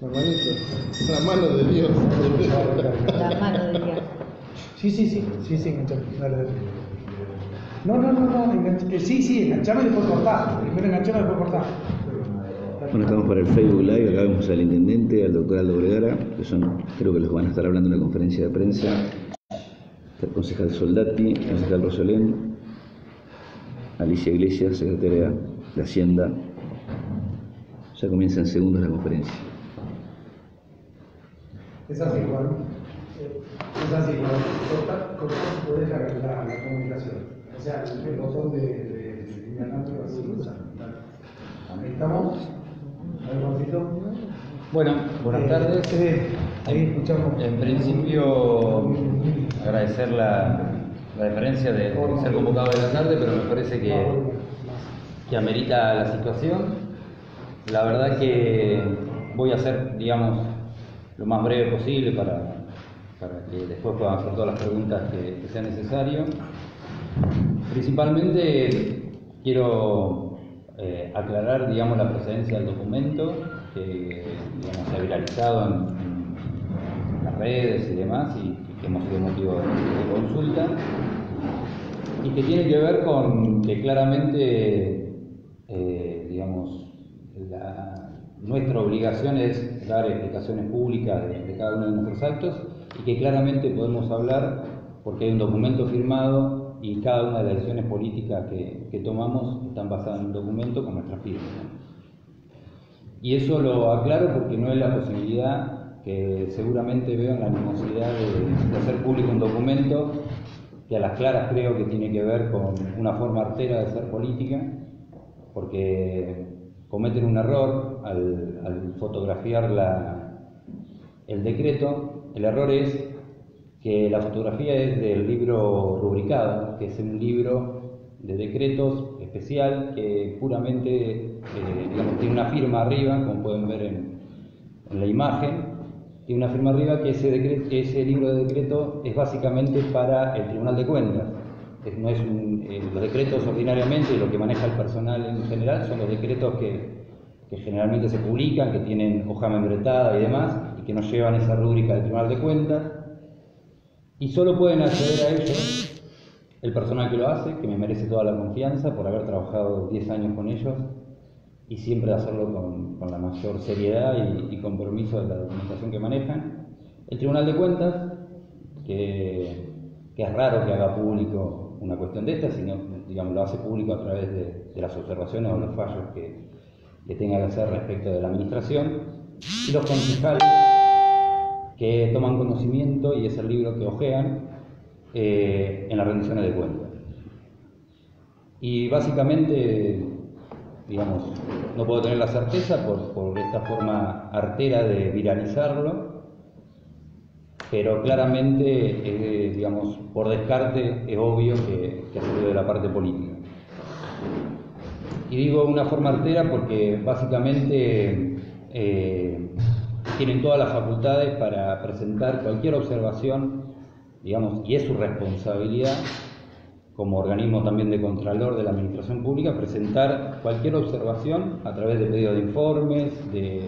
Hermanito, la mano de Dios. La mano de Dios. Sí, enganchame. Dale. No, enganchame y después cortá. Primero enganchame y después cortá. Bueno, estamos para el Facebook Live, acá vemos al intendente, al doctor Aldo Vergara, que son, creo que los van a estar hablando en la conferencia de prensa. Está el concejal Soldati, el concejal Rosolén, Alicia Iglesias, secretaria de Hacienda. Ya comienza en segundos la conferencia. Es así, Juan. Es así, Juan. Cortá si podés la comunicación. O sea, el botón de señalando así. Ahí estamos. A ver, Juancito. Bueno, buenas tardes. Ahí escuchamos. En principio, agradecer la deferencia de ser convocado de la tarde, pero me parece que amerita la situación. La verdad que voy a hacer, digamos, lo más breve posible para que después puedan hacer todas las preguntas que sea necesario. Principalmente quiero aclarar, digamos, la presencia del documento que, digamos, se ha viralizado en las redes y demás, y que hemos sido motivo de consulta, y que tiene que ver con que claramente, digamos, nuestra obligación es dar explicaciones públicas de cada uno de nuestros actos, y que claramente podemos hablar porque hay un documento firmado y cada una de las decisiones políticas que tomamos están basadas en un documento con nuestra firma. Y eso lo aclaro porque no es la posibilidad que seguramente veo en la necesidad de hacer público un documento que a las claras creo que tiene que ver con una forma artera de ser política, porque cometen un error al fotografiar el decreto. El error es que la fotografía es del libro rubricado, que es un libro de decretos especial que puramente digamos, tiene una firma arriba, como pueden ver en la imagen, tiene una firma arriba que ese libro de decreto es básicamente para el Tribunal de Cuentas. No es los decretos ordinariamente, lo que maneja el personal en general, son los decretos que generalmente se publican, que tienen hoja membretada y demás, y que nos llevan esa rúbrica del Tribunal de Cuentas, y solo pueden acceder a ellos el personal que lo hace, que me merece toda la confianza por haber trabajado 10 años con ellos, y siempre hacerlo con la mayor seriedad y compromiso de la documentación que manejan. El Tribunal de Cuentas, que es raro que haga público una cuestión de esta, sino, digamos, lo hace público a través de las observaciones o los fallos que tenga que hacer respecto de la administración, y los concejales que toman conocimiento, y es el libro que hojean en las rendiciones de cuentas. Y básicamente, digamos, no puedo tener la certeza por esta forma artera de viralizarlo, pero claramente, digamos, por descarte es obvio que ha salido de la parte política. Y digo una forma artera porque básicamente tienen todas las facultades para presentar cualquier observación, digamos, y es su responsabilidad como organismo también de contralor de la administración pública, presentar cualquier observación a través de pedido de informes, de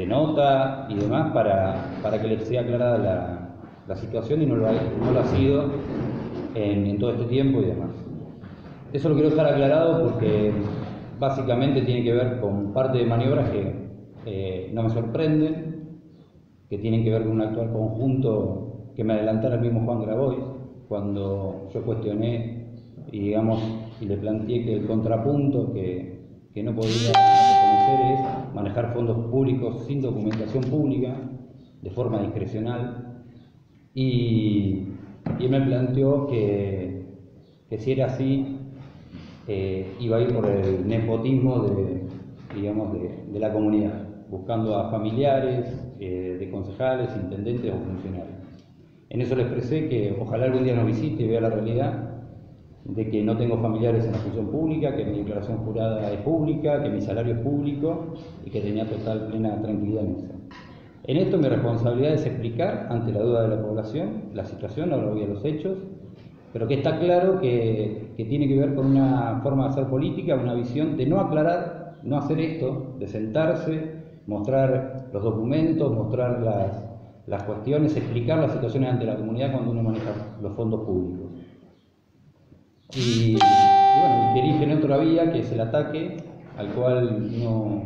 nota y demás, para que les sea aclarada la situación, y no lo ha sido en todo este tiempo y demás. Eso lo quiero dejar aclarado porque básicamente tiene que ver con parte de maniobras que no me sorprenden, que tienen que ver con un actual conjunto que me adelantara el mismo Juan Grabois cuando yo cuestioné y le planteé que el contrapunto que no podía reconocer es manejar fondos públicos sin documentación pública, de forma discrecional, y él me planteó que si era así, iba a ir por el nepotismo de la comunidad, buscando a familiares de concejales, intendentes o funcionarios. En eso le expresé que ojalá algún día nos visite y vea la realidad de que no tengo familiares en la función pública, que mi declaración jurada es pública, que mi salario es público y que tenía total, plena tranquilidad en eso. En esto mi responsabilidad es explicar ante la duda de la población la situación, ahora voy a los hechos, pero que está claro que tiene que ver con una forma de hacer política, una visión de no aclarar, no hacer esto, de sentarse, mostrar los documentos, mostrar las cuestiones, explicar las situaciones ante la comunidad cuando uno maneja los fondos públicos. Y bueno, que eligen otra vía, que es el ataque, al cual no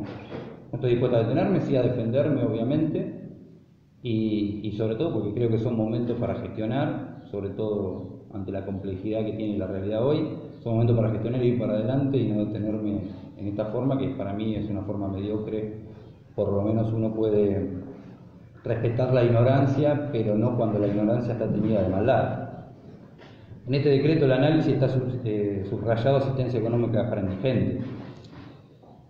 estoy dispuesto a detenerme, sí a defenderme, obviamente, y sobre todo porque creo que son momentos para gestionar, sobre todo ante la complejidad que tiene la realidad hoy, son momentos para gestionar y ir para adelante y no detenerme en esta forma, que para mí es una forma mediocre. Por lo menos uno puede respetar la ignorancia, pero no cuando la ignorancia está teñida de maldad. En este decreto el análisis está subrayado asistencia económica para indigentes.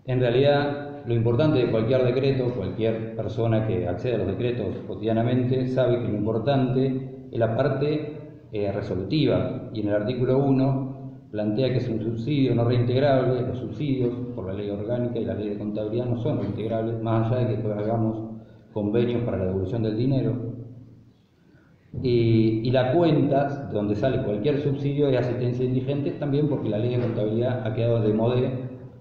En realidad, lo importante de cualquier decreto, cualquier persona que accede a los decretos cotidianamente sabe que lo importante es la parte resolutiva, y en el artículo 1 plantea que es un subsidio no reintegrable. Los subsidios por la ley orgánica y la ley de contabilidad no son reintegrables, más allá de que hagamos convenios para la devolución del dinero. Y la cuenta donde sale cualquier subsidio es asistencia a indigentes, también porque la ley de contabilidad ha quedado de modé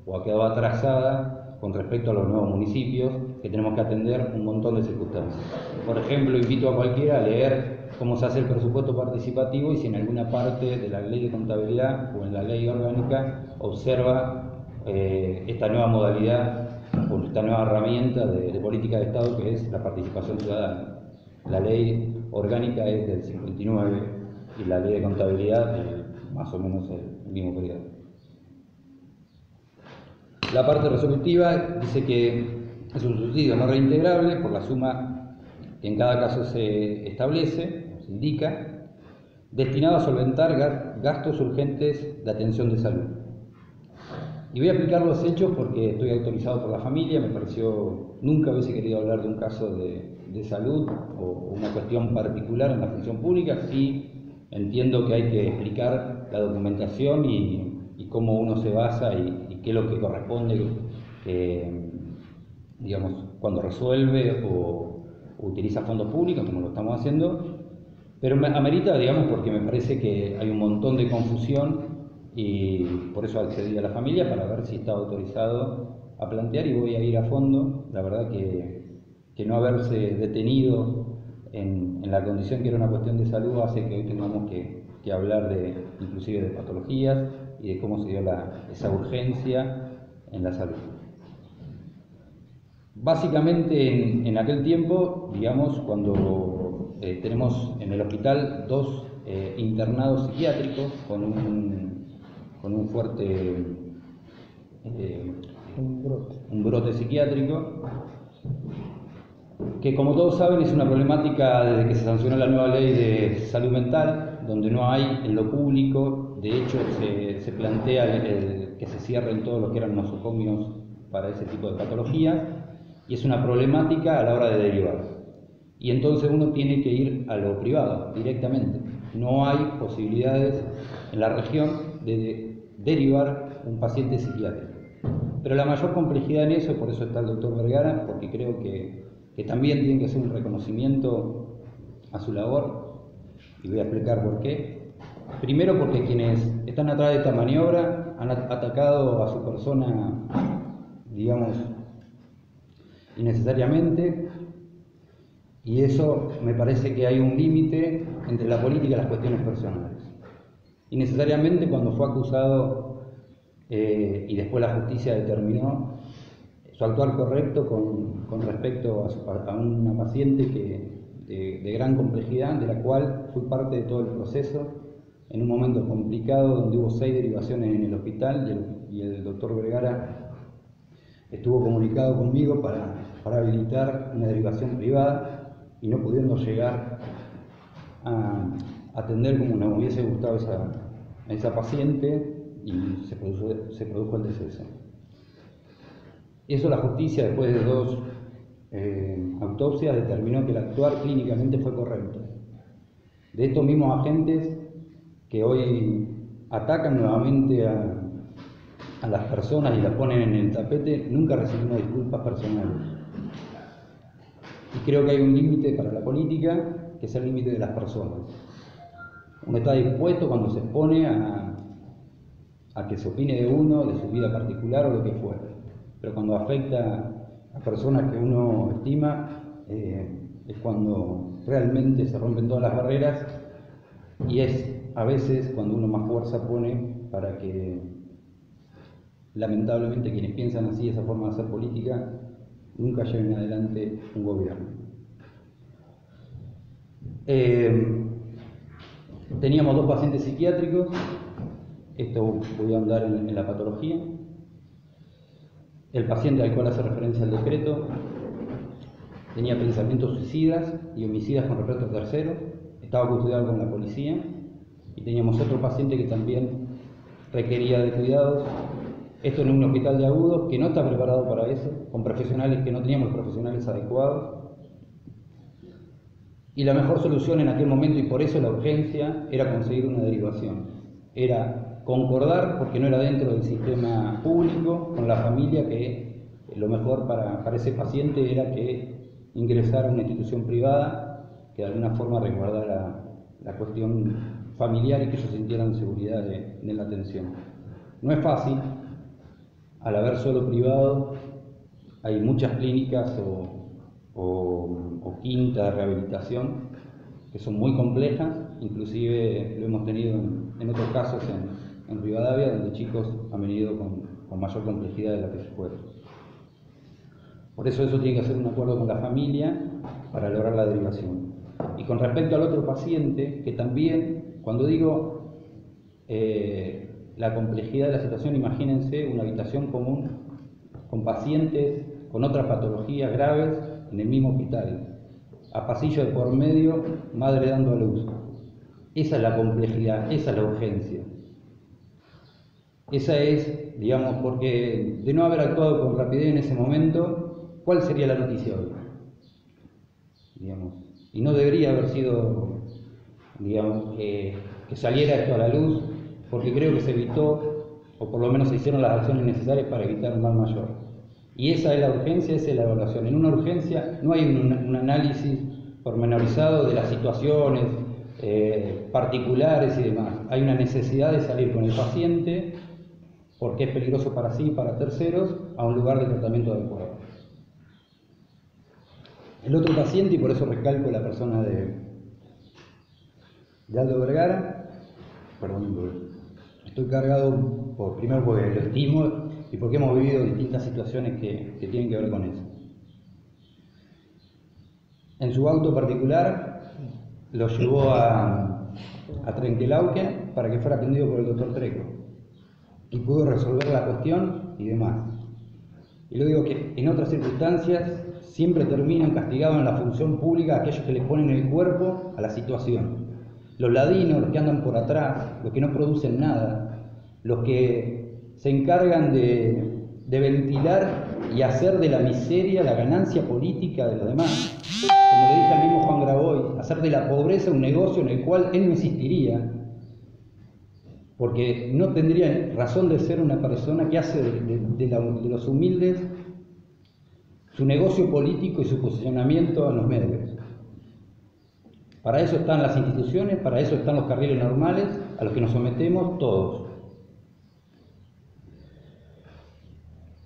o ha quedado atrasada con respecto a los nuevos municipios, que tenemos que atender un montón de circunstancias. Por ejemplo, invito a cualquiera a leer cómo se hace el presupuesto participativo y si en alguna parte de la ley de contabilidad o en la ley orgánica observa esta nueva modalidad o esta nueva herramienta de política de Estado, que es la participación ciudadana. La ley orgánica es del 59 y la ley de contabilidad más o menos el mismo periodo. La parte resolutiva dice que es un subsidio no reintegrable por la suma que en cada caso se establece, se indica, destinado a solventar gastos urgentes de atención de salud. Y voy a explicar los hechos porque estoy autorizado por la familia. Me pareció, nunca hubiese querido hablar de un caso de salud o una cuestión particular en la función pública. Sí entiendo que hay que explicar la documentación y cómo uno se basa y qué es lo que corresponde, digamos, cuando resuelve o utiliza fondos públicos, como lo estamos haciendo. Pero amerita, digamos, porque me parece que hay un montón de confusión y por eso accedí a la familia para ver si estaba autorizado a plantear, y voy a ir a fondo. La verdad que no haberse detenido en la condición que era una cuestión de salud hace que hoy tengamos que hablar inclusive de patologías y de cómo se dio esa urgencia en la salud. Básicamente en aquel tiempo, digamos, cuando tenemos en el hospital 2 internados psiquiátricos con un fuerte un brote psiquiátrico, que como todos saben es una problemática desde que se sancionó la nueva ley de salud mental, donde no hay en lo público. De hecho se plantea que se cierren todo lo que eran nosocomios para ese tipo de patologías, y es una problemática a la hora de derivar. Y entonces uno tiene que ir a lo privado directamente. No hay posibilidades en la región de derivar un paciente psiquiátrico. Pero la mayor complejidad en eso, por eso está el doctor Vergara, porque creo que también tiene que hacer un reconocimiento a su labor, y voy a explicar por qué. Primero, porque quienes están atrás de esta maniobra han atacado a su persona, digamos, innecesariamente, y eso me parece que hay un límite entre la política y las cuestiones personales. Innecesariamente, cuando fue acusado y después la justicia determinó su actuar correcto con respecto a una paciente de gran complejidad, de la cual fui parte de todo el proceso, en un momento complicado donde hubo 6 derivaciones en el hospital, y el doctor Vergara estuvo comunicado conmigo para habilitar una derivación privada, y no pudiendo llegar a atender como nos hubiese gustado a esa paciente, y se produjo el deceso. Eso la justicia, después de 2 autopsias, determinó que el actuar clínicamente fue correcto. De estos mismos agentes que hoy atacan nuevamente a las personas y las ponen en el tapete, nunca recibimos disculpas personales. Y creo que hay un límite para la política, que es el límite de las personas. Uno está dispuesto cuando se expone a que se opine de uno, de su vida particular o lo que fuera. Pero cuando afecta a personas que uno estima, es cuando realmente se rompen todas las barreras, y es a veces cuando uno más fuerza pone para que, lamentablemente, quienes piensan así, esa forma de hacer política, nunca lleven adelante un gobierno. Teníamos 2 pacientes psiquiátricos, esto voy a andar en la patología. El paciente al cual hace referencia el decreto tenía pensamientos suicidas y homicidas con respecto a terceros, estaba custodiado con la policía, y teníamos otro paciente que también requería de cuidados, esto en un hospital de agudos que no está preparado para eso, con profesionales que no teníamos profesionales adecuados. Y la mejor solución en aquel momento, y por eso la urgencia, era conseguir una derivación. Era concordar, porque no era dentro del sistema público, con la familia, que lo mejor para ese paciente era que ingresara a una institución privada que de alguna forma resguardara la cuestión familiar y que ellos sintieran seguridad en la atención. No es fácil, al haber solo privado, hay muchas clínicas o quinta de rehabilitación que son muy complejas, inclusive lo hemos tenido en otros casos en Rivadavia, donde chicos han venido con mayor complejidad de la que se puede. Por eso tiene que hacer un acuerdo con la familia para lograr la derivación. Y con respecto al otro paciente, que también, cuando digo la complejidad de la situación, imagínense una habitación común con pacientes con otras patologías graves en el mismo hospital, a pasillo de por medio, madre dando a luz. Esa es la complejidad, esa es la urgencia. Esa es, digamos, porque de no haber actuado con rapidez en ese momento, ¿cuál sería la noticia hoy? Digamos, y no debería haber sido, digamos, que saliera esto a la luz, porque creo que se evitó, o por lo menos se hicieron las acciones necesarias para evitar un mal mayor. Y esa es la urgencia, esa es la evaluación. En una urgencia no hay un análisis pormenorizado de las situaciones particulares y demás. Hay una necesidad de salir con el paciente, porque es peligroso para sí y para terceros, a un lugar de tratamiento adecuado. El otro paciente, y por eso recalco la persona de Aldo Vergara, perdón, estoy cargado primero porque lo estimo y porque hemos vivido distintas situaciones que tienen que ver con eso. En su auto particular lo llevó a Trenquelauquen para que fuera atendido por el doctor Treco y pudo resolver la cuestión y demás. Y lo digo que en otras circunstancias siempre terminan castigados en la función pública aquellos que le ponen el cuerpo a la situación. Los ladinos, los que andan por atrás, los que no producen nada, los que se encargan de ventilar y hacer de la miseria la ganancia política de los demás. Como le dije al mismo Juan Grabois, hacer de la pobreza un negocio en el cual él no existiría, porque no tendría razón de ser una persona que hace de los humildes su negocio político y su posicionamiento en los medios. Para eso están las instituciones, para eso están los carriles normales a los que nos sometemos todos.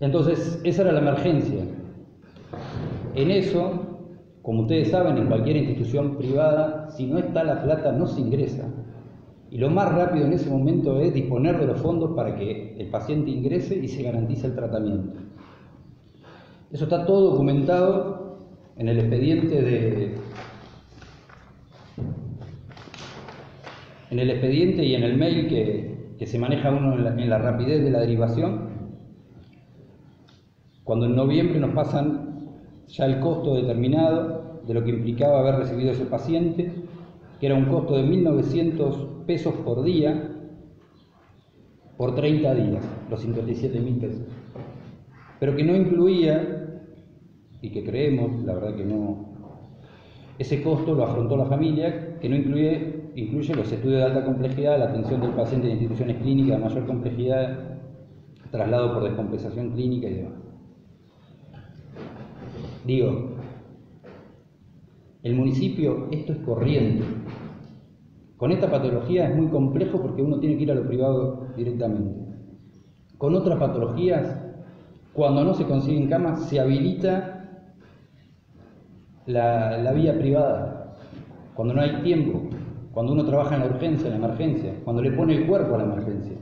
Entonces, esa era la emergencia. En eso, como ustedes saben, en cualquier institución privada, si no está la plata, no se ingresa. Y lo más rápido en ese momento es disponer de los fondos para que el paciente ingrese y se garantice el tratamiento. Eso está todo documentado en el expediente y en el mail que se maneja uno en la rapidez de la derivación. Cuando en noviembre nos pasan ya el costo determinado de lo que implicaba haber recibido ese paciente, que era un costo de 1.900 pesos por día por 30 días, los 57.000 pesos. Pero que no incluía, y que creemos, la verdad que no, ese costo lo afrontó la familia, que no incluye los estudios de alta complejidad, la atención del paciente en instituciones clínicas de mayor complejidad, traslado por descompensación clínica y demás. Digo, el municipio, esto es corriente. Con esta patología es muy complejo porque uno tiene que ir a lo privado directamente. Con otras patologías, cuando no se consiguen camas, se habilita la vía privada, cuando no hay tiempo, cuando uno trabaja en la urgencia, en la emergencia, cuando le pone el cuerpo a la emergencia.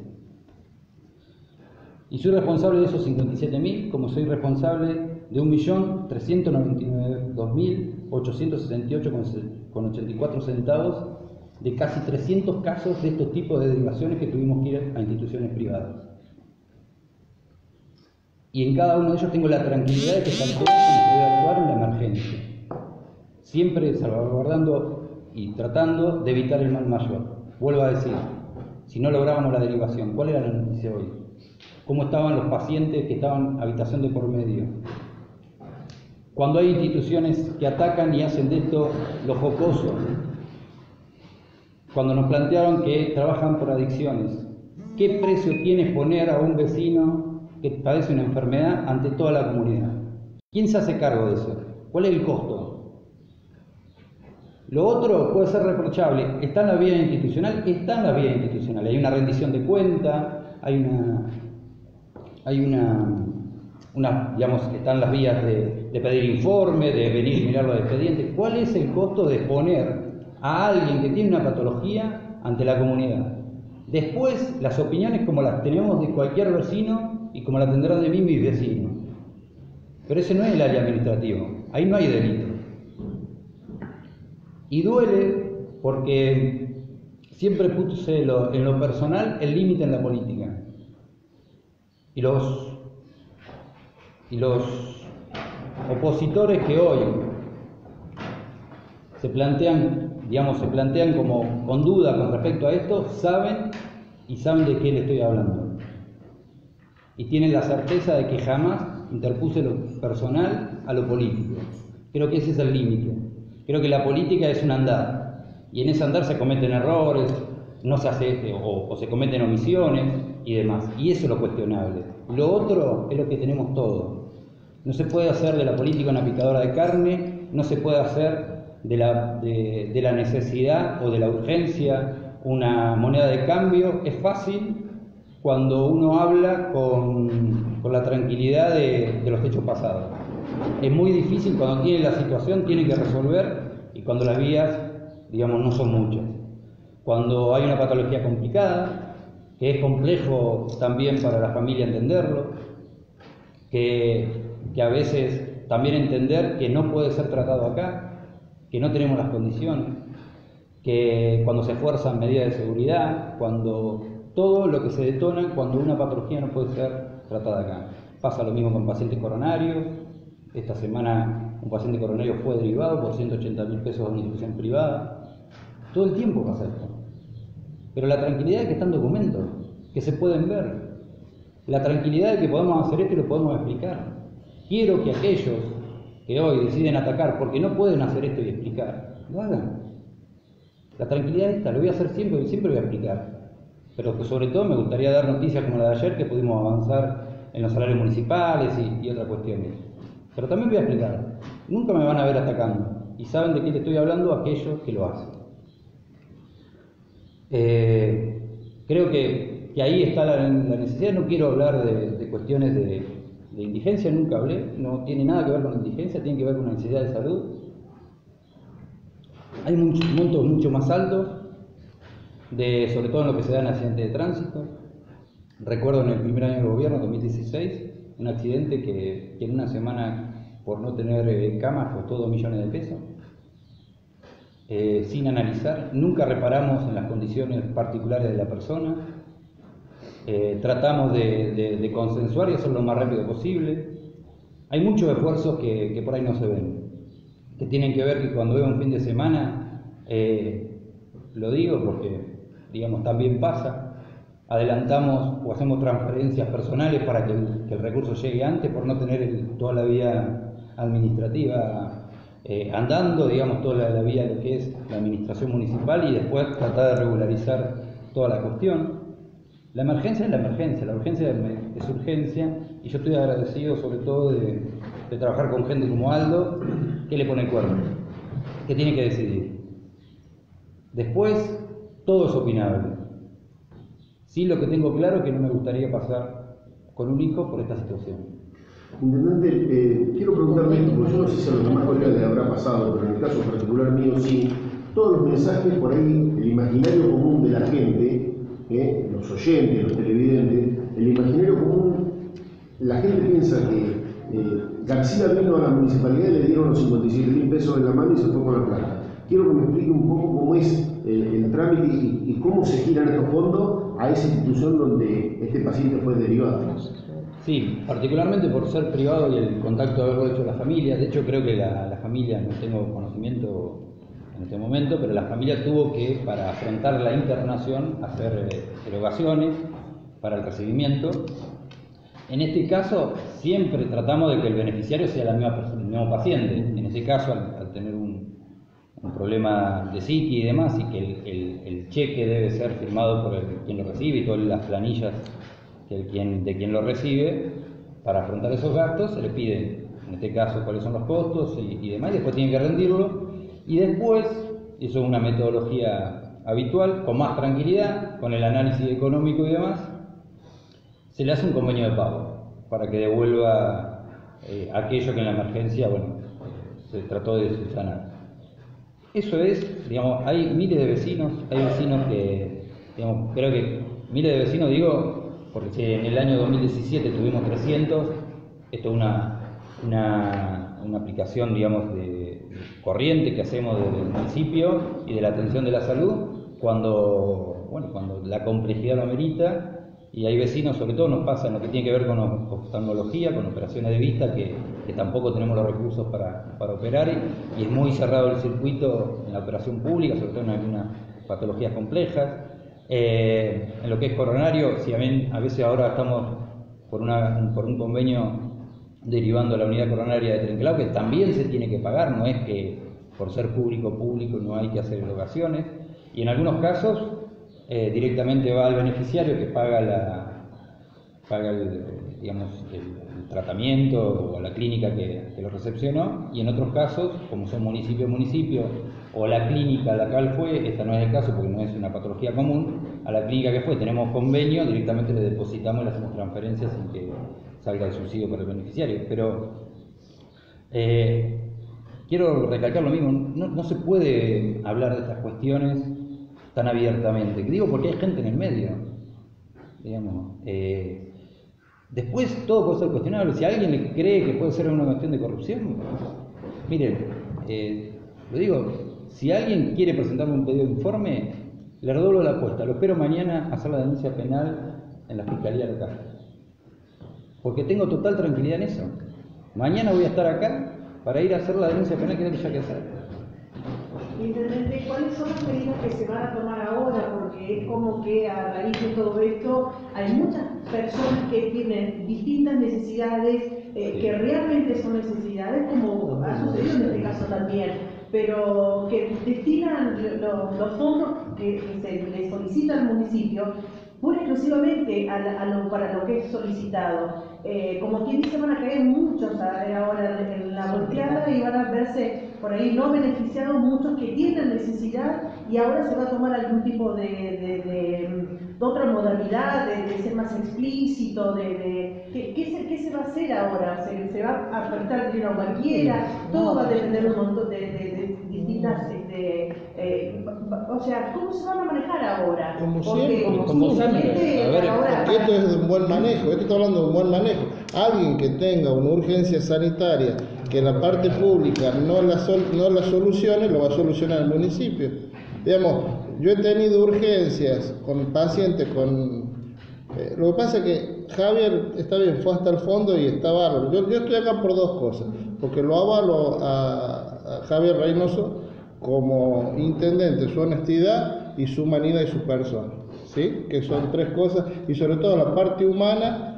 Y soy responsable de esos 57.000, como soy responsable de 1.399.868,84 centavos de casi 300 casos de estos tipos de derivaciones que tuvimos que ir a instituciones privadas. Y en cada uno de ellos tengo la tranquilidad de que también se debe actuar en la emergencia, siempre salvaguardando y tratando de evitar el mal mayor. Vuelvo a decir, si no lográbamos la derivación, ¿cuál era la noticia hoy? ¿Cómo estaban los pacientes que estaban habitación de por medio? Cuando hay instituciones que atacan y hacen de esto lo jocoso, cuando nos plantearon que trabajan por adicciones, ¿qué precio tiene poner a un vecino que padece una enfermedad ante toda la comunidad? ¿Quién se hace cargo de eso? ¿Cuál es el costo? Lo otro puede ser reprochable. ¿Está en la vía institucional? Está en la vía institucional. Hay una rendición de cuenta, digamos, están las vías de pedir informe, de venir y mirar los expedientes. ¿Cuál es el costo de exponer a alguien que tiene una patología ante la comunidad? Después, las opiniones como las tenemos de cualquier vecino y como las tendrán de mí mis vecinos. Pero ese no es el área administrativa, ahí no hay delito. Y duele porque siempre puse en lo personal el límite en la política. Y los opositores que hoy se plantean como con duda con respecto a esto, saben de qué le estoy hablando. Y tienen la certeza de que jamás interpuse lo personal a lo político. Creo que ese es el límite. Creo que la política es un andar. Y en ese andar se cometen errores, no se hace o se cometen omisiones y demás. Y eso es lo cuestionable. Lo otro es lo que tenemos todo. No se puede hacer de la política una picadora de carne, no se puede hacer de la necesidad o de la urgencia una moneda de cambio. Es fácil cuando uno habla con la tranquilidad de los hechos pasados. Es muy difícil cuando tiene la situación, tiene que resolver, y cuando las vías, digamos, no son muchas. Cuando hay una patología complicada, que es complejo también para la familia entenderlo, que a veces también entender que no puede ser tratado acá, que no tenemos las condiciones, que cuando se esfuerzan medidas de seguridad, cuando todo lo que se detona cuando una patología no puede ser tratada acá. Pasa lo mismo con pacientes coronarios. Esta semana un paciente coronario fue derivado por 180.000 pesos de una institución privada. Todo el tiempo pasa esto. Pero la tranquilidad de que están documentos, que se pueden ver. La tranquilidad de que podemos hacer esto y lo podemos explicar. Quiero que aquellos que hoy deciden atacar porque no pueden hacer esto y explicar, lo hagan. La tranquilidad esta, lo voy a hacer siempre y siempre voy a explicar. Pero que sobre todo me gustaría dar noticias como la de ayer, que pudimos avanzar en los salarios municipales y otras cuestiones. Pero también voy a explicar. Nunca me van a ver atacando. Y saben de qué le estoy hablando aquellos que lo hacen. Creo que ahí está la necesidad. No quiero hablar de cuestiones de indigencia, nunca hablé. No tiene nada que ver con la indigencia, tiene que ver con la necesidad de salud. Hay montos mucho más altos, sobre todo en lo que se da en accidentes de tránsito. Recuerdo en el primer año de gobierno, 2016, un accidente que en una semana, por no tener camas, costó 2 millones de pesos. Sin analizar, nunca reparamos en las condiciones particulares de la persona. Tratamos de consensuar y hacerlo lo más rápido posible. Hay muchos esfuerzos que por ahí no se ven, que tienen que ver que cuando veo un fin de semana, lo digo porque, digamos, también pasa, adelantamos o hacemos transferencias personales para que el recurso llegue antes por no tener toda la vía administrativa andando, digamos, toda la vía de lo que es la administración municipal, y después tratar de regularizar toda la cuestión. La emergencia es la emergencia, la urgencia es urgencia, y yo estoy agradecido sobre todo de trabajar con gente como Aldo, que le pone el cuerpo, que tiene que decidir. Después, todo es opinable. Sí, lo que tengo claro es que no me gustaría pasar con un hijo por esta situación. Intendente, quiero preguntarle, porque yo no sé si a los demás colegas le habrá pasado, pero en el caso particular mío sí, todos los mensajes por ahí, el imaginario común de la gente, los oyentes, los televidentes, el imaginario común, la gente piensa que García vino a la municipalidad y le dieron los 57.000 pesos en la mano y se fue con la plata. Quiero que me explique un poco cómo es el trámite y cómo se giran estos fondos a esa institución donde este paciente fue derivado. Sí, particularmente por ser privado y el contacto de haberlo hecho la familia. De hecho, creo que la familia, no tengo conocimiento en este momento, pero la familia tuvo que, para afrontar la internación, hacer erogaciones para el recibimiento. En este caso, siempre tratamos de que el beneficiario sea el mismo paciente. En ese caso, al tener un problema de psiqui y demás, y que el cheque debe ser firmado por quien lo recibe y todas las planillas de quien lo recibe, para afrontar esos gastos se le pide, en este caso, cuáles son los costos y demás, y después tiene que rendirlo, y después, eso es una metodología habitual, con más tranquilidad, con el análisis económico y demás, se le hace un convenio de pago para que devuelva aquello que en la emergencia, se trató de subsanar. Eso es, digamos, hay miles de vecinos, hay vecinos que, digamos, creo que miles de vecinos, digo, porque si en el año 2017 tuvimos 300, esto es una aplicación, digamos, de corriente que hacemos del municipio y de la atención de la salud, cuando la complejidad lo amerita. Y hay vecinos, sobre todo nos pasa en lo que tiene que ver con oftalmología, con operaciones de vista, que tampoco tenemos los recursos para operar, y es muy cerrado el circuito en la operación pública, sobre todo en algunas patologías complejas. En lo que es coronario, si a veces ahora estamos por un convenio derivando a la unidad coronaria de Trencalao, que también se tiene que pagar, no es que por ser público no hay que hacer erogaciones, y en algunos casos directamente va al beneficiario que paga el tratamiento o a la clínica que lo recepcionó, y en otros casos, como son municipio a municipio, o la clínica a la cual fue, esta no es el caso porque no es una patología común, a la clínica que fue tenemos convenio, directamente le depositamos y le hacemos transferencias sin que salga el subsidio para el beneficiario. Pero quiero recalcar lo mismo, no se puede hablar de estas cuestiones tan abiertamente. Digo porque hay gente en el medio, digamos. Después todo puede ser cuestionable. Si alguien le cree que puede ser una cuestión de corrupción, miren, lo digo, si alguien quiere presentarme un pedido de informe, le redoblo la apuesta. Lo espero mañana a hacer la denuncia penal en la Fiscalía local, porque tengo total tranquilidad en eso. Mañana voy a estar acá para ir a hacer la denuncia penal que haya que hacer. Intendente, ¿cuáles son las medidas que se van a tomar ahora? Porque es como que a raíz de todo esto hay muchas personas que tienen distintas necesidades, que realmente son necesidades, como ha sucedido en este caso también, pero que destinan los fondos que se les solicita al municipio pura y exclusivamente para lo que es solicitado. Como quien dice, van a caer muchos ahora en la volteada y van a verse por ahí no beneficiados muchos que tienen necesidad, y ahora se va a tomar algún tipo de otra modalidad, de ser más explícito, ¿qué se va a hacer ahora? ¿Se va a apretar dinero a cualquiera? Todo va a depender un montón de distintas... o sea, ¿cómo se van a manejar ahora? Como Porque siempre. A ver, ahora... porque esto es de un buen manejo, esto está hablando de un buen manejo. Alguien que tenga una urgencia sanitaria que la parte pública no la solucione, lo va a solucionar el municipio. Digamos, yo he tenido urgencias con pacientes lo que pasa es que Javier está bien, fue hasta el fondo y está bárbaro. Yo estoy acá por dos cosas, porque lo avalo a Javier Reynoso como intendente, su honestidad y su humanidad y su persona, ¿sí? Que son tres cosas, y sobre todo la parte humana,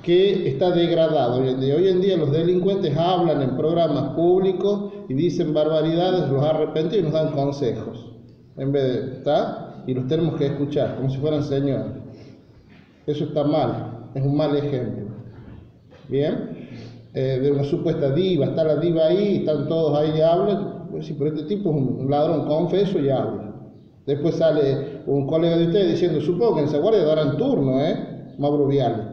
que está degradado hoy en día. Hoy en día los delincuentes hablan en programas públicos y dicen barbaridades, los arrepentidos, y nos dan consejos, en vez de, ¿está? Y los tenemos que escuchar, como si fueran señores. Eso está mal, es un mal ejemplo. ¿Bien? De una supuesta diva, está la diva ahí, están todos ahí y hablan. Pues sí, pero este tipo es un ladrón confeso y habla. Después sale un colega de ustedes diciendo, supongo que en esa guardia darán turno, Mauro Viale.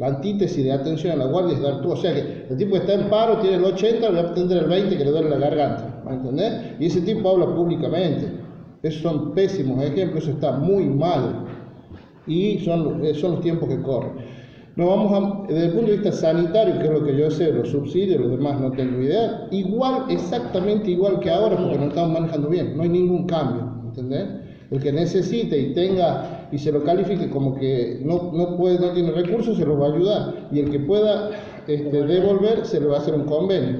La antítesis de atención a la guardia es dar todo. O sea que el tipo que está en paro tiene el 80, le va a atender el 20 que le duele la garganta. ¿Me entendés? Y ese tipo habla públicamente. Esos son pésimos ejemplos, eso está muy mal. Y son los tiempos que corren. Nos vamos desde el punto de vista sanitario, que es lo que yo sé, los subsidios, los demás no tengo idea, igual, exactamente igual que ahora, porque nos estamos manejando bien, no hay ningún cambio, ¿entendés? El que necesite y tenga y se lo califique como que no tiene recursos, se los va a ayudar, y el que pueda devolver, se le va a hacer un convenio.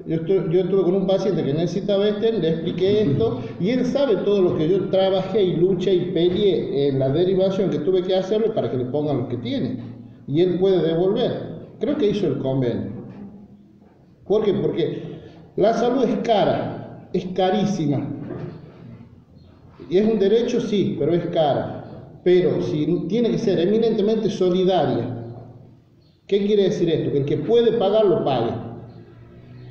Yo estuve con un paciente que necesitaba le expliqué esto, y él sabe todo lo que yo trabajé y luché y peleé en la derivación que tuve que hacerle para que le pongan lo que tiene, y él puede devolver. Creo que hizo el convenio. ¿Por qué? Porque la salud es cara, es carísima, y es un derecho, sí, pero es cara. Pero si tiene que ser eminentemente solidaria. ¿Qué quiere decir esto? Que el que puede pagar lo pague.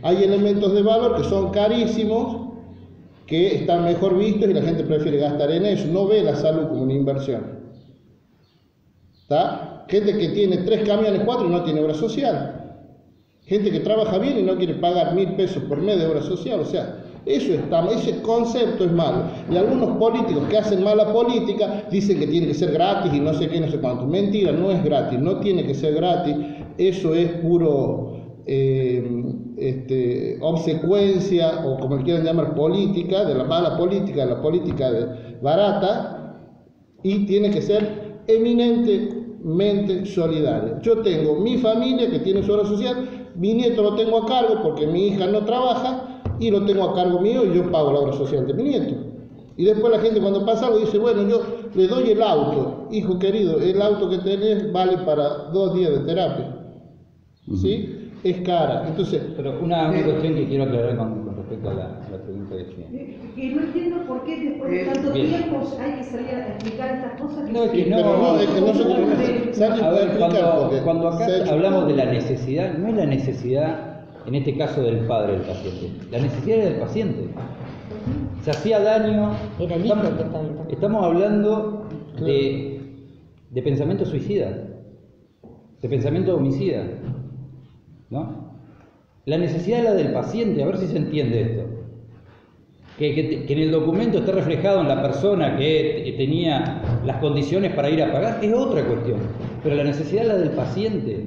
Hay elementos de valor que son carísimos, que están mejor vistos y la gente prefiere gastar en eso, no ve la salud como una inversión. ¿Está? Gente que tiene 3 camiones, 4 y no tiene obra social. Gente que trabaja bien y no quiere pagar 1.000 pesos por mes de obra social. O sea, ese concepto es malo. Y algunos políticos que hacen mala política dicen que tiene que ser gratis y no sé qué, no sé cuánto. Mentira, no es gratis, no tiene que ser gratis. Eso es puro obsecuencia, o como quieran llamar, política, de la mala política, de la política barata, y tiene que ser eminentemente solidaria. Yo tengo mi familia que tiene su obra social, mi nieto lo tengo a cargo porque mi hija no trabaja y lo tengo a cargo mío y yo pago la obra social de mi nieto. Y después la gente cuando pasa algo dice, bueno, yo le doy el auto, hijo querido, el auto que tenés vale para 2 días de terapia, ¿sí? Es cara. Entonces, pero una cuestión que quiero aclarar con respecto a la pregunta de Chile. Que no entiendo por qué después de tanto tiempo hay que salir a explicar estas cosas. No, es que no. A ver, cuando acá hablamos de la necesidad, no es la necesidad, en este caso, del padre del paciente. La necesidad es del paciente. Se hacía daño. Era el hijo que estaba en el Estamos hablando de pensamiento suicida, de pensamiento homicida, ¿no? La necesidad es la del paciente, a ver si se entiende esto. Que en el documento esté reflejado en la persona que tenía las condiciones para ir a pagar, es otra cuestión. Pero la necesidad es la del paciente,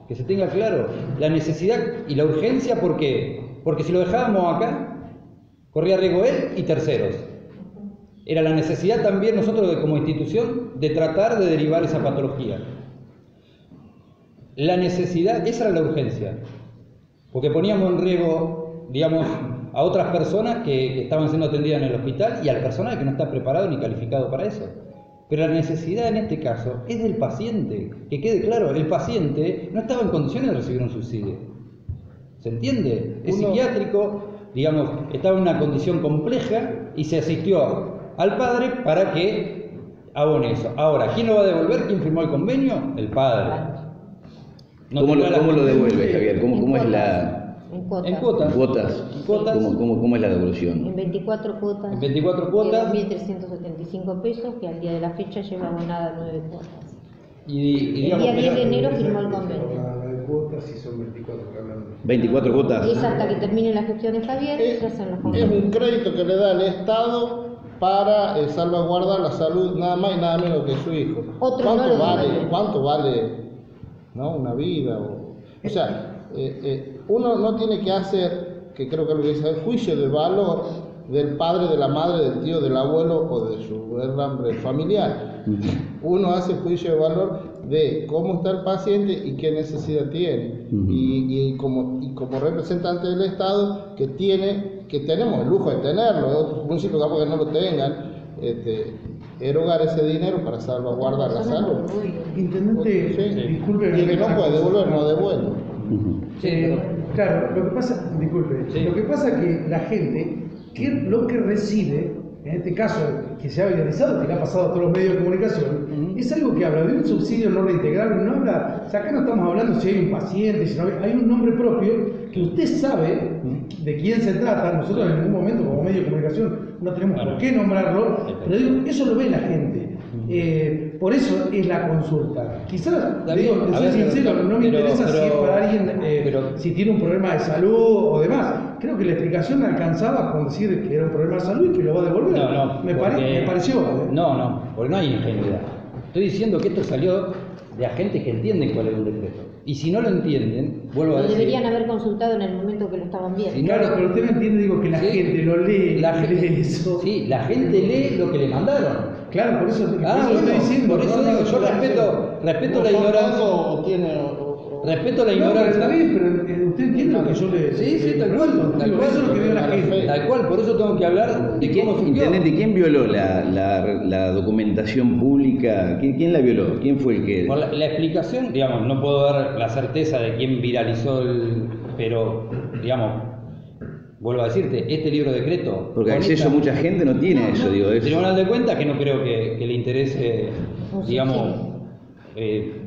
que se tenga claro. La necesidad y la urgencia, ¿por qué? Porque si lo dejábamos acá, corría riesgo él y terceros. Era la necesidad también nosotros como institución de tratar de derivar esa patología. La necesidad, esa era la urgencia, porque poníamos en riesgo, digamos, a otras personas que estaban siendo atendidas en el hospital y al personal que no está preparado ni calificado para eso. Pero la necesidad en este caso es del paciente, que quede claro, el paciente no estaba en condiciones de recibir un subsidio. ¿Se entiende? Es psiquiátrico, digamos, estaba en una condición compleja y se asistió al padre para que abone eso. Ahora, ¿quién lo va a devolver? ¿Quién firmó el convenio? El padre. No ¿Cómo lo devuelve, Javier? ¿Cómo es la...? En cuotas. ¿En cuotas? ¿Cómo es la devolución? En 24 cuotas. En 24 cuotas. 1.375 pesos, que al día de la fecha lleva abonada 9 cuotas. Y el día 10 de enero firmó el convenio. De cuotas y son 24 que hablamos. 24 cuotas. Es hasta que termine la gestión de Javier, se hacen los es convenios. un crédito que le da el Estado para salvaguardar la salud, nada más y nada menos que su hijo. ¿Cuánto vale, ¿no? Una vida? O sea, uno no tiene que hacer, que creo que lo que dice, el juicio de valor del padre, de la madre, del tío, del abuelo o de su herramienta familiar. Uno hace juicio de valor de cómo está el paciente y qué necesidad tiene. Y como representante del Estado que tenemos el lujo de tenerlo, otros municipios capaz que no lo tengan, erogar ese dinero para salvaguardar la salud. Intendente, disculpe. Y el que no puede devolver, no devuelve. Claro, lo que pasa, disculpe, lo que pasa es que la gente, lo que recibe, en este caso que se ha viralizado, que le ha pasado a todos los medios de comunicación, es algo que habla de un subsidio no reintegrable, no habla, o sea, acá no estamos hablando si hay un paciente, si no hay un nombre propio, que usted sabe de quién se trata, nosotros en ningún momento como medio de comunicación no tenemos por qué nombrarlo, pero digo, eso lo ve la gente. Por eso es la consulta. Quizás, David, digo, a soy ver, sincero, no me interesa si es para alguien, pero- si tiene un problema de salud o demás. Creo que la explicación me alcanzaba con decir que era un problema de salud y que lo va a devolver. Me pareció. No, porque no hay ingenuidad. Estoy diciendo que esto salió de agentes que entienden cuál es un decreto. Y si no lo entienden, vuelvo a Lo decir... deberían haber consultado en el momento que lo estaban viendo. Si no Claro, lo- pero usted me entiende, digo que la Sí. gente lo lee, La lee gente, eso. sí, la gente lee lo que le mandaron. Claro, por eso, Ah, lo estoy bueno, diciendo. por eso ¿no? digo, yo respeto la ignorancia. O tiene, Respeto la No, pero ignorancia. está bien, pero usted entiende lo que yo le... Sí, tal cual, tal Digo, cual. eso es lo que veo la gente. Tal cual, por eso tengo que hablar de cómo surgió. Intendente, ¿quién violó la documentación pública? ¿Quién la violó? ¿Quién fue el que...? Por la explicación, digamos, no puedo dar la certeza de quién viralizó pero, digamos, vuelvo a decirte, este libro decreto... Porque con acceso a esta- mucha gente no tiene eso, digo, El eso. Tribunal de Cuentas, que no creo que le interese, digamos,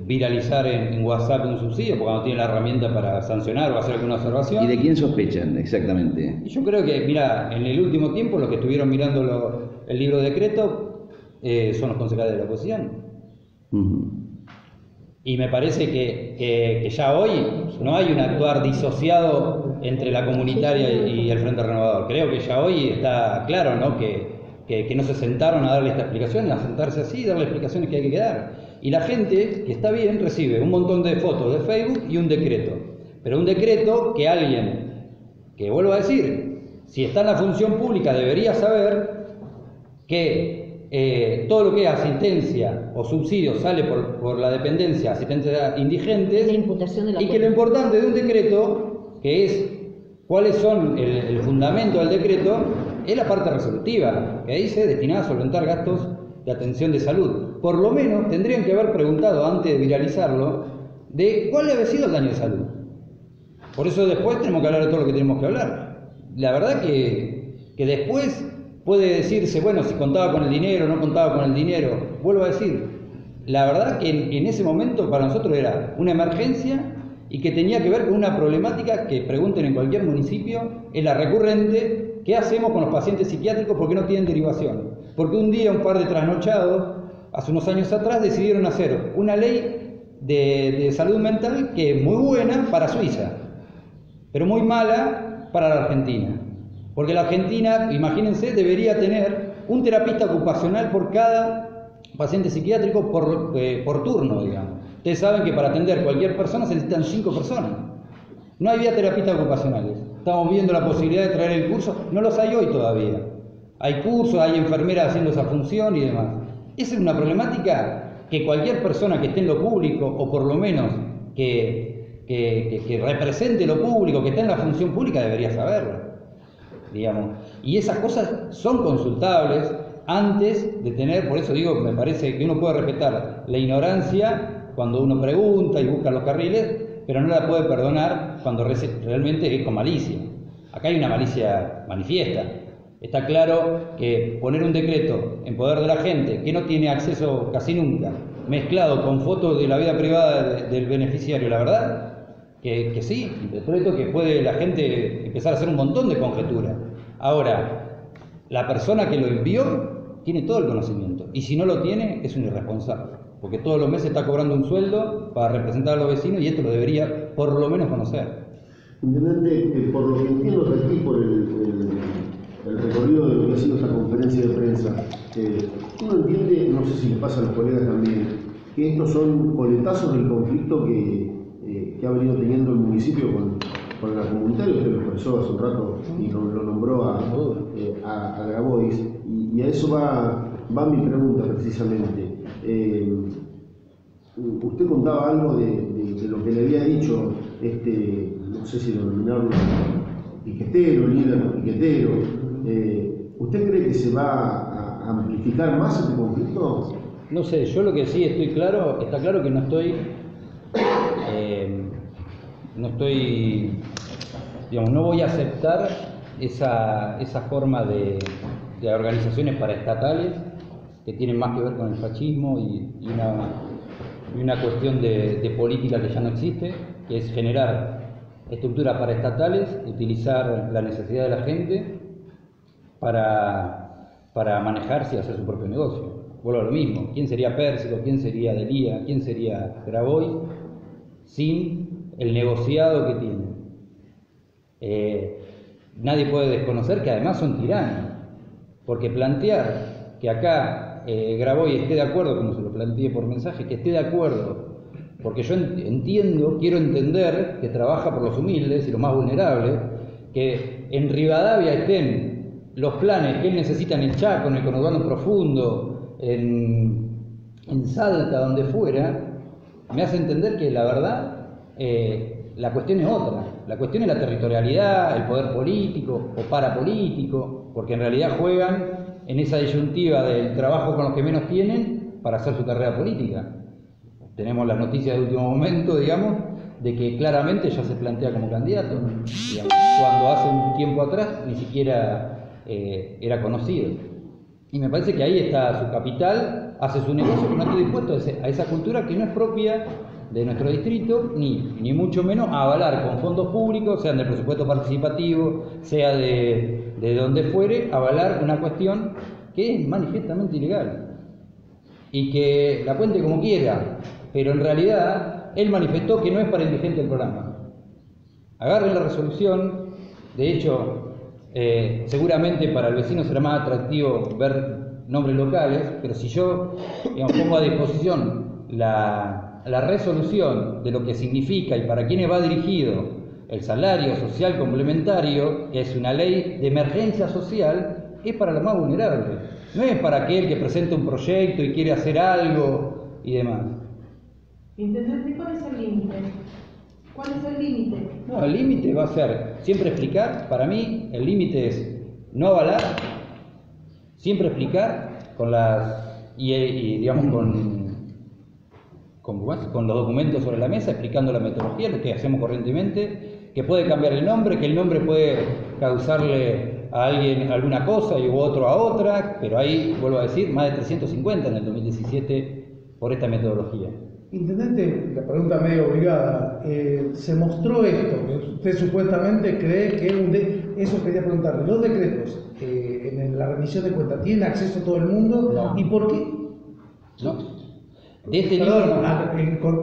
viralizar en WhatsApp un subsidio, porque no tiene la herramienta para sancionar o hacer alguna observación. ¿Y de quién sospechan exactamente? Y yo creo que, mira, en el último tiempo los que estuvieron mirando el libro decreto son los concejales de la oposición. Ujú. Y me parece que ya hoy no hay un actuar disociado entre la comunitaria y el Frente Renovador. Creo que ya hoy está claro, ¿no?, que no se sentaron a darle esta explicación, a sentarse así y darle explicaciones que hay que dar. Y la gente, que está bien, recibe un montón de fotos de Facebook y un decreto. Pero un decreto que alguien, que vuelvo a decir, si está en la función pública debería saber que todo lo que es asistencia o subsidio sale por la dependencia asistencia indigentes, La imputación de la y que lo cuenta. importante de un decreto, que es cuáles son el fundamento del decreto, es la parte resolutiva, que dice destinada a solventar gastos de atención de salud. Por lo menos tendrían que haber preguntado antes de viralizarlo de cuál había sido el daño de salud. Por eso después tenemos que hablar de todo lo que tenemos que hablar. La verdad que después puede decirse, bueno, si contaba con el dinero, no contaba con el dinero. Vuelvo a decir, la verdad que en ese momento para nosotros era una emergencia y que tenía que ver con una problemática que pregunten en cualquier municipio, es la recurrente: ¿qué hacemos con los pacientes psiquiátricos porque no tienen derivación? Porque un día un par de trasnochados, hace unos años atrás, decidieron hacer una ley de salud mental que es muy buena para Suiza, pero muy mala para la Argentina. Porque la Argentina, imagínense, debería tener un terapista ocupacional por cada paciente psiquiátrico por turno, digamos. Ustedes saben que para atender cualquier persona se necesitan 5 personas. No había terapistas ocupacionales. Estamos viendo la posibilidad de traer el curso. No los hay hoy todavía. Hay cursos, hay enfermeras haciendo esa función y demás. Esa es una problemática que cualquier persona que esté en lo público, o por lo menos que represente lo público, que esté en la función pública, debería saberlo, digamos. Y esas cosas son consultables antes de tener, por eso digo, me parece que uno puede respetar la ignorancia cuando uno pregunta y busca los carriles, pero no la puede perdonar cuando realmente es con malicia. Acá hay una malicia manifiesta. Está claro que poner un decreto en poder de la gente que no tiene acceso casi nunca, mezclado con fotos de la vida privada del beneficiario, la verdad que sí, un decreto que puede la gente empezar a hacer un montón de conjeturas. Ahora, la persona que lo envió tiene todo el conocimiento, y si no lo tiene es un irresponsable, porque todos los meses está cobrando un sueldo para representar a los vecinos y esto lo debería por lo menos conocer. Intendente, por lo que entiendo de aquí, por el recorrido de lo que ha sido esta conferencia de prensa, uno entiende, no sé si le pasa a los colegas también, que estos son coletazos del conflicto que ha venido teniendo el municipio con la comunitaria. Usted lo expresó hace un rato y lo nombró a Grabois, y a eso va mi pregunta precisamente. Usted contaba algo de lo que le había dicho, no sé si lo denominaron piquetero, líder piquetero. ¿Usted cree que se va a amplificar más este conflicto? No sé, yo lo que sí está claro que no voy a aceptar esa forma de organizaciones paraestatales que tienen más que ver con el fascismo y una cuestión de política que ya no existe, que es generar estructuras paraestatales, utilizar la necesidad de la gente para manejarse y hacer su propio negocio. vuelvo a lo mismo, ¿quién sería Pérsico? ¿Quién sería Delía? ¿Quién sería Grabois? Sin el negociado que tienen. Nadie puede desconocer que además son tiranos, porque plantear que acá Grabois esté de acuerdo, como se lo planteé por mensaje, que esté de acuerdo, porque yo quiero entender que trabaja por los humildes y los más vulnerables, que en Rivadavia estén los planes que él necesita en el Chaco, en el conurbano profundo, en Salta, donde fuera, me hace entender que la verdad la cuestión es otra. La cuestión es la territorialidad, el poder político o parapolítico, porque en realidad juegan en esa disyuntiva del trabajo con los que menos tienen para hacer su carrera política. Tenemos las noticias de último momento, digamos, de que claramente ya se plantea como candidato, digamos, cuando hace un tiempo atrás ni siquiera era conocido. Y me parece que ahí está su capital, hace su negocio, pero no está dispuesto a esa cultura que no es propia de nuestro distrito, ni mucho menos a avalar con fondos públicos, sean del presupuesto participativo, sea de donde fuere, avalar una cuestión que es manifiestamente ilegal. Y que la cuente como quiera, pero en realidad él manifestó que no es para el vigente el programa. Agarren la resolución, de hecho, seguramente para el vecino será más atractivo ver nombres locales, pero si yo pongo a disposición la resolución de lo que significa y para quiénes va dirigido el salario social complementario, que es una ley de emergencia social, es para los más vulnerables, no es para aquel que presenta un proyecto y quiere hacer algo y demás. Intendente, ¿cuál es el límite? ¿Cuál es el límite? No, el límite va a ser siempre explicar. Para mí el límite es no avalar, siempre explicar con las digamos con los documentos sobre la mesa, explicando la metodología, lo que hacemos corrientemente, que puede cambiar el nombre, que el nombre puede causarle a alguien alguna cosa y otro a otra, pero ahí, vuelvo a decir, más de 350 en el 2017 por esta metodología. Intendente, la pregunta medio obligada, se mostró esto, que usted supuestamente cree que eso quería preguntarle, los decretos en la rendición de cuentas, ¿tiene acceso todo el mundo? No. ¿Y por qué? No. De este Perdón,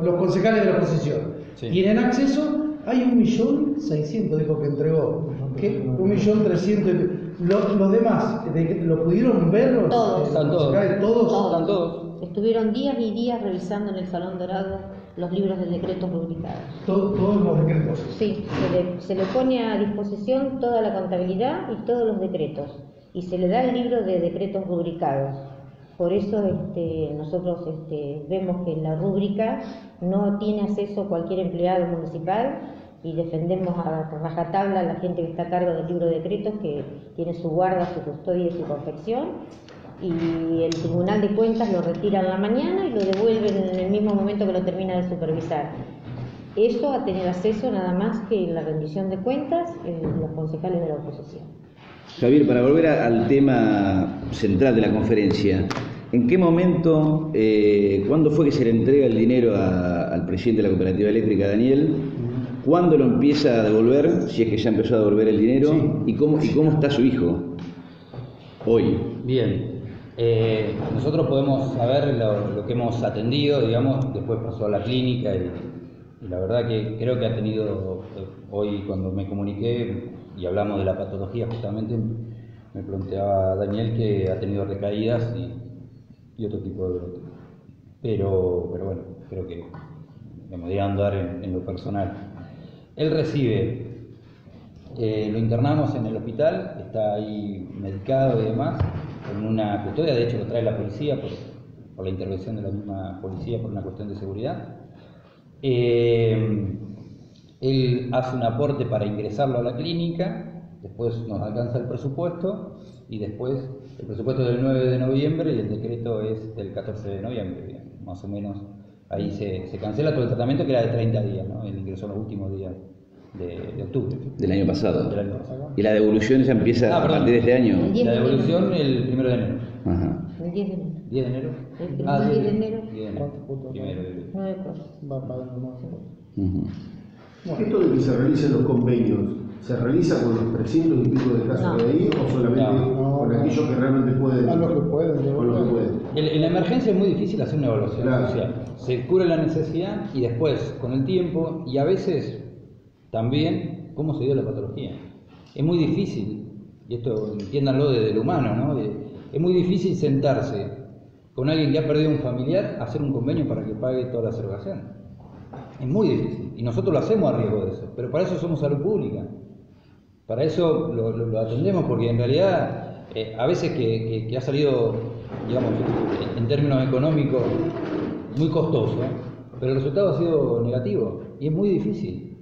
los concejales de la oposición, sí. ¿Tienen acceso? Hay 1.600.000, dijo que entregó. ¿Qué? 1.300.000. Los demás, ¿lo pudieron ver? Todos. Están todos. ¿Todos? Están todos. Estuvieron días y días revisando en el Salón Dorado los libros de decretos rubricados. Todos los decretos. Sí, se le pone a disposición toda la contabilidad y todos los decretos. Y se le da el libro de decretos rubricados. Por eso nosotros vemos que en la rúbrica no tiene acceso cualquier empleado municipal y defendemos a rajatabla a la gente que está a cargo del libro de decretos, que tiene su guarda, su custodia y su confección, y el Tribunal de Cuentas lo retira en la mañana y lo devuelven en el mismo momento que lo termina de supervisar. Eso a tener acceso nada más que en la rendición de cuentas los concejales de la oposición. Javier, para volver al tema central de la conferencia, ¿en qué momento, cuándo fue que se le entrega el dinero al presidente de la cooperativa eléctrica, Daniel? ¿Cuándo lo empieza a devolver, si es que ya empezó a devolver el dinero? Sí. ¿Y cómo está su hijo hoy? Bien, nosotros podemos saber lo que hemos atendido, digamos, después pasó a la clínica y la verdad que creo que ha tenido, hoy cuando me comuniqué y hablamos de la patología justamente, me planteaba Daniel que ha tenido recaídas y otro tipo de brote. Pero bueno, creo que me voy a andar en lo personal. Él recibe, lo internamos en el hospital, está ahí medicado y demás, con una custodia, de hecho lo trae la policía por la intervención de la misma policía por una cuestión de seguridad. Él hace un aporte para ingresarlo a la clínica, después nos alcanza el presupuesto y después el presupuesto es del 9 de noviembre y el decreto es del 14 de noviembre, digamos, más o menos. Ahí se cancela todo el tratamiento que era de 30 días, ¿no? Él ingresó en los últimos días de octubre. Del año pasado. Del año pasado. ¿Y la devolución ya empieza a partir de este año? La devolución el 1 de enero. Ajá. El 10 de enero. ¿10 de enero? El 10 de enero. 10 de enero. Primero de enero. 9 cosas. Esto de que se realicen los convenios, ¿se realiza con los 300 y pico de casos No. que hay ahí o solamente No. con aquellos que realmente pueden? A los que pueden, de Con los que verdad. pueden. En la emergencia es muy difícil hacer una evaluación Claro. social. Se cubre la necesidad y después, con el tiempo, y a veces también, cómo se dio la patología. Es muy difícil, y esto entiéndanlo desde lo humano, ¿no? Es muy difícil sentarse con alguien que ha perdido un familiar, hacer un convenio para que pague toda la segregación. Es muy difícil, y nosotros lo hacemos a riesgo de eso, pero para eso somos salud pública. Para eso lo atendemos, porque en realidad a veces que ha salido, digamos, en términos económicos, muy costoso, pero el resultado ha sido negativo y es muy difícil.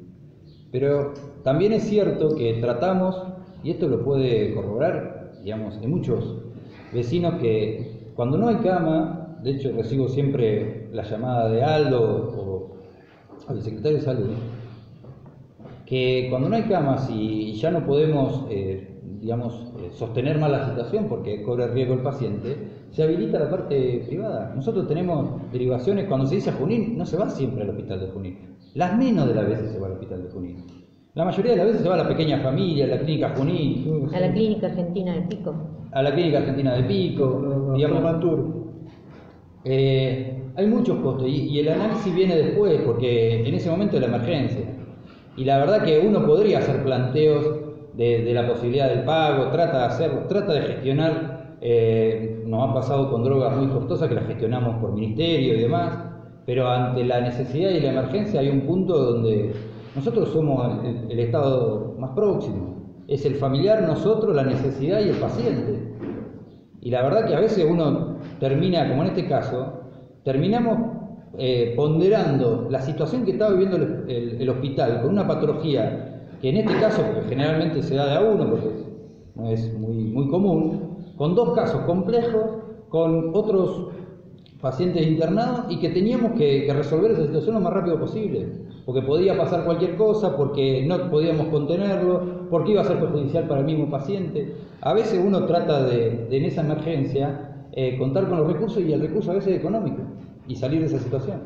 Pero también es cierto que tratamos, y esto lo puede corroborar, digamos, en muchos vecinos, que cuando no hay cama, de hecho recibo siempre la llamada de Aldo o del secretario de Salud, que cuando no hay camas y ya no podemos, sostener más la situación porque corre riesgo el paciente, se habilita la parte privada. Nosotros tenemos derivaciones, cuando se dice a Junín, no se va siempre al hospital de Junín. Las menos de las veces se va al hospital de Junín. La mayoría de las veces se va a la pequeña familia, a la clínica Junín, A la Clínica Argentina de Pico. a la clínica Argentina de Pico, digamos. Hay muchos costos y el análisis viene después porque en ese momento es la emergencia. Y la verdad que uno podría hacer planteos de la posibilidad del pago, trata de gestionar, nos ha pasado con drogas muy costosas que las gestionamos por ministerio y demás, pero ante la necesidad y la emergencia hay un punto donde nosotros somos el estado más próximo, es el familiar, nosotros, la necesidad y el paciente. Y la verdad que a veces uno termina, como en este caso, terminamos ponderando la situación que está viviendo el hospital con una patología que en este caso, porque generalmente se da de a uno, porque no es muy común, con dos casos complejos, con otros pacientes internados y que teníamos que resolver esa situación lo más rápido posible, porque podía pasar cualquier cosa, porque no podíamos contenerlo, porque iba a ser perjudicial para el mismo paciente. A veces uno trata de en esa emergencia contar con los recursos y el recurso a veces es económico y salir de esa situación.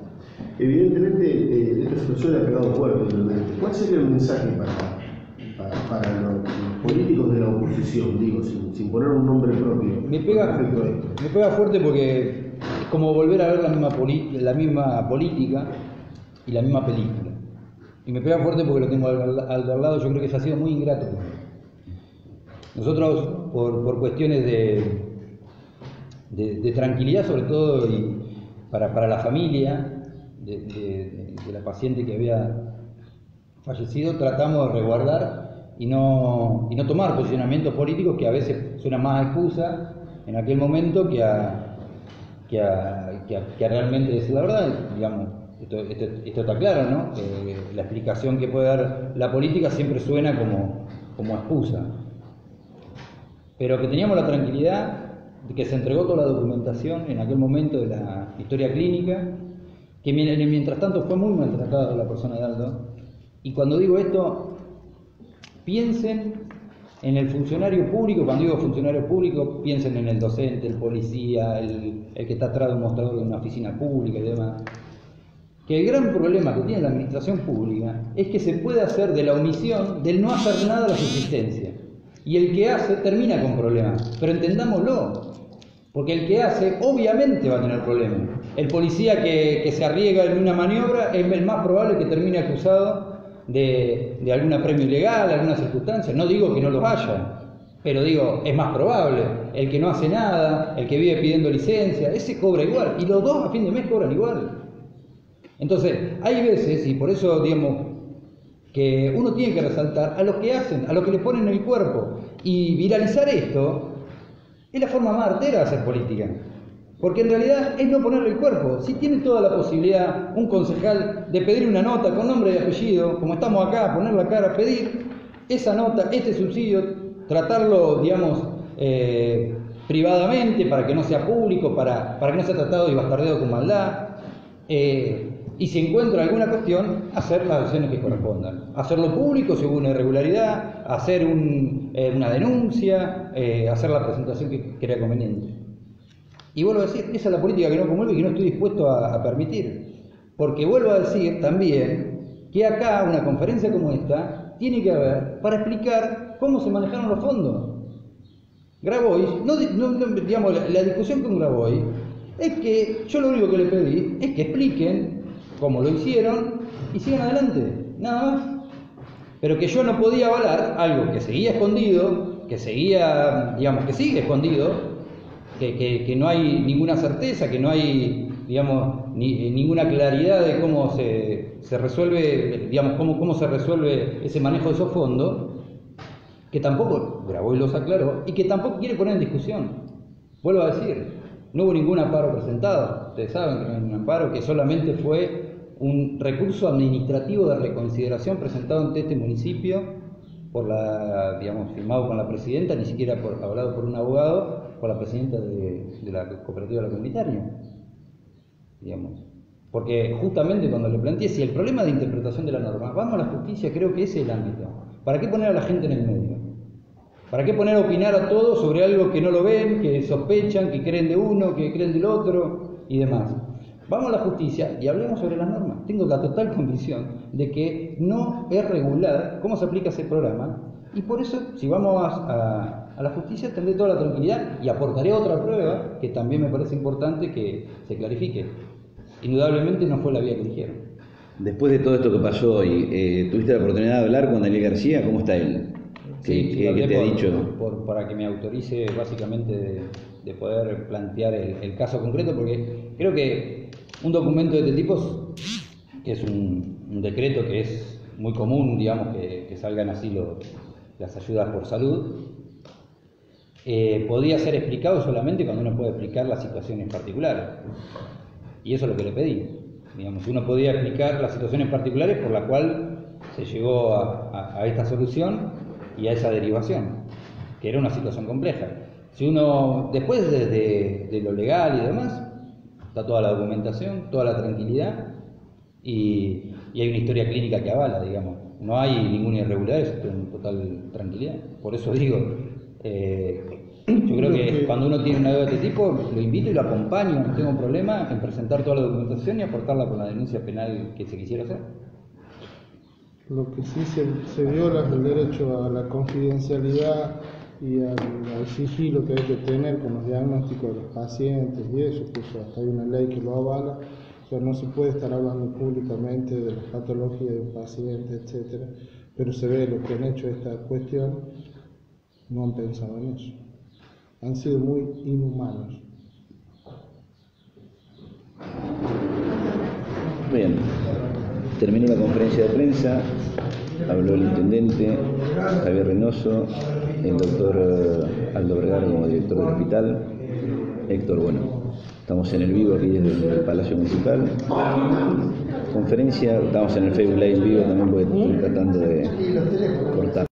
Evidentemente, esta situación ha pegado fuerte. ¿Cuál sería el mensaje para los políticos de la oposición, digo, sin poner un nombre propio? Me pega fuerte porque es como volver a ver la misma política y la misma película. Y me pega fuerte porque lo tengo al lado, yo creo que eso ha sido muy ingrato conmigo. Nosotros, por cuestiones de tranquilidad sobre todo, y para la familia de la paciente que había fallecido, tratamos de resguardar y no tomar posicionamientos políticos que a veces suenan más a excusa en aquel momento que a realmente decir la verdad. Digamos, esto está claro, ¿no? La explicación que puede dar la política siempre suena como excusa. Pero que teníamos la tranquilidad de que se entregó toda la documentación en aquel momento de la historia clínica, que mientras tanto fue muy maltratada la persona de Aldo. Y cuando digo esto, piensen en el funcionario público. Cuando digo funcionario público, piensen en el docente, el policía, el que está atrás de un mostrador de una oficina pública y demás. Que el gran problema que tiene la administración pública es que se puede hacer de la omisión, del no hacer nada, la subsistencia. Y el que hace termina con problemas, pero entendámoslo, porque el que hace obviamente va a tener problemas. El policía que se arriesga en una maniobra es el más probable que termine acusado de algún apremio ilegal, alguna circunstancia. No digo que no los haya, pero digo, es más probable. El que no hace nada, el que vive pidiendo licencia, ese cobra igual, y los dos a fin de mes cobran igual. Entonces, hay veces, y por eso digamos que uno tiene que resaltar a los que hacen, a los que le ponen el cuerpo, y viralizar esto es la forma más artera de hacer política, porque en realidad es no ponerle el cuerpo. Si tiene toda la posibilidad un concejal de pedir una nota con nombre y apellido, como estamos acá, poner la cara, pedir esa nota, este subsidio, tratarlo, digamos, privadamente para que no sea público, para que no sea tratado y bastardeado con maldad. Y si encuentra alguna cuestión, hacer las acciones que correspondan. Hacerlo público si hubo una irregularidad, hacer una denuncia, hacer la presentación que crea conveniente. Y vuelvo a decir, esa es la política que no comulgo y que no estoy dispuesto a permitir. Porque vuelvo a decir también que acá una conferencia como esta tiene que haber para explicar cómo se manejaron los fondos. Grabois, digamos, la discusión con Grabois es que yo lo único que le pedí es que expliquen cómo lo hicieron y sigan adelante, nada más. Pero que yo no podía avalar algo que seguía escondido, que seguía, digamos, que sigue escondido, que no hay ninguna certeza, que no hay, digamos, ninguna claridad de cómo se resuelve, digamos, cómo se resuelve ese manejo de esos fondos, que tampoco Grabois los aclaró y que tampoco quiere poner en discusión. Vuelvo a decir, no hubo ningún amparo presentado. Ustedes saben que no hay ningún amparo, que solamente fue un recurso administrativo de reconsideración presentado ante este municipio, digamos, firmado con la presidenta, ni siquiera hablado por un abogado, por la presidenta de la cooperativa de la comunitaria. Digamos. Porque justamente cuando le planteé si el problema de interpretación de la norma, vamos a la justicia, creo que ese es el ámbito. ¿Para qué poner a la gente en el medio? ¿Para qué poner a opinar a todos sobre algo que no lo ven, que sospechan, que creen de uno, que creen del otro y demás? Vamos a la justicia y hablemos sobre las normas. Tengo la total convicción de que no es regular cómo se aplica ese programa y por eso, si vamos a la justicia, tendré toda la tranquilidad y aportaré otra prueba que también me parece importante que se clarifique. Indudablemente no fue la vía que eligieron. Después de todo esto que pasó hoy, ¿tuviste la oportunidad de hablar con Daniel García? ¿Cómo está él? Sí, ¿Qué te ha dicho? Para que me autorice básicamente de poder plantear el caso concreto, porque creo que un documento de este tipo, que es un decreto que es muy común, digamos, que salgan así las ayudas por salud, podría ser explicado solamente cuando uno puede explicar las situaciones particulares. Y eso es lo que le pedí. Digamos, uno podía explicar las situaciones particulares por la cual se llegó a esta solución y a esa derivación, que era una situación compleja. Si uno, después de lo legal y demás, está toda la documentación, toda la tranquilidad y hay una historia clínica que avala, digamos. No hay ninguna irregularidad, es en total tranquilidad. Por eso digo, yo creo que cuando uno tiene una deuda de este tipo, lo invito y lo acompaño, no tengo problema en presentar toda la documentación y aportarla con la denuncia penal que se quisiera hacer. Lo que sí se viola es el derecho a la confidencialidad y al sigilo que hay que tener con los diagnósticos de los pacientes y eso, que eso hasta hay una ley que lo avala. O sea, no se puede estar hablando públicamente de las patologías de un paciente, etcétera, pero se ve lo que han hecho esta cuestión, no han pensado en eso. Han sido muy inhumanos. Bien, terminó la conferencia de prensa, habló el intendente Javier Reynoso, el doctor Aldo Vergara como director del hospital, Héctor, bueno, estamos en el vivo aquí desde el Palacio Municipal. Conferencia, estamos en el Facebook Live en vivo también porque estoy tratando de cortar.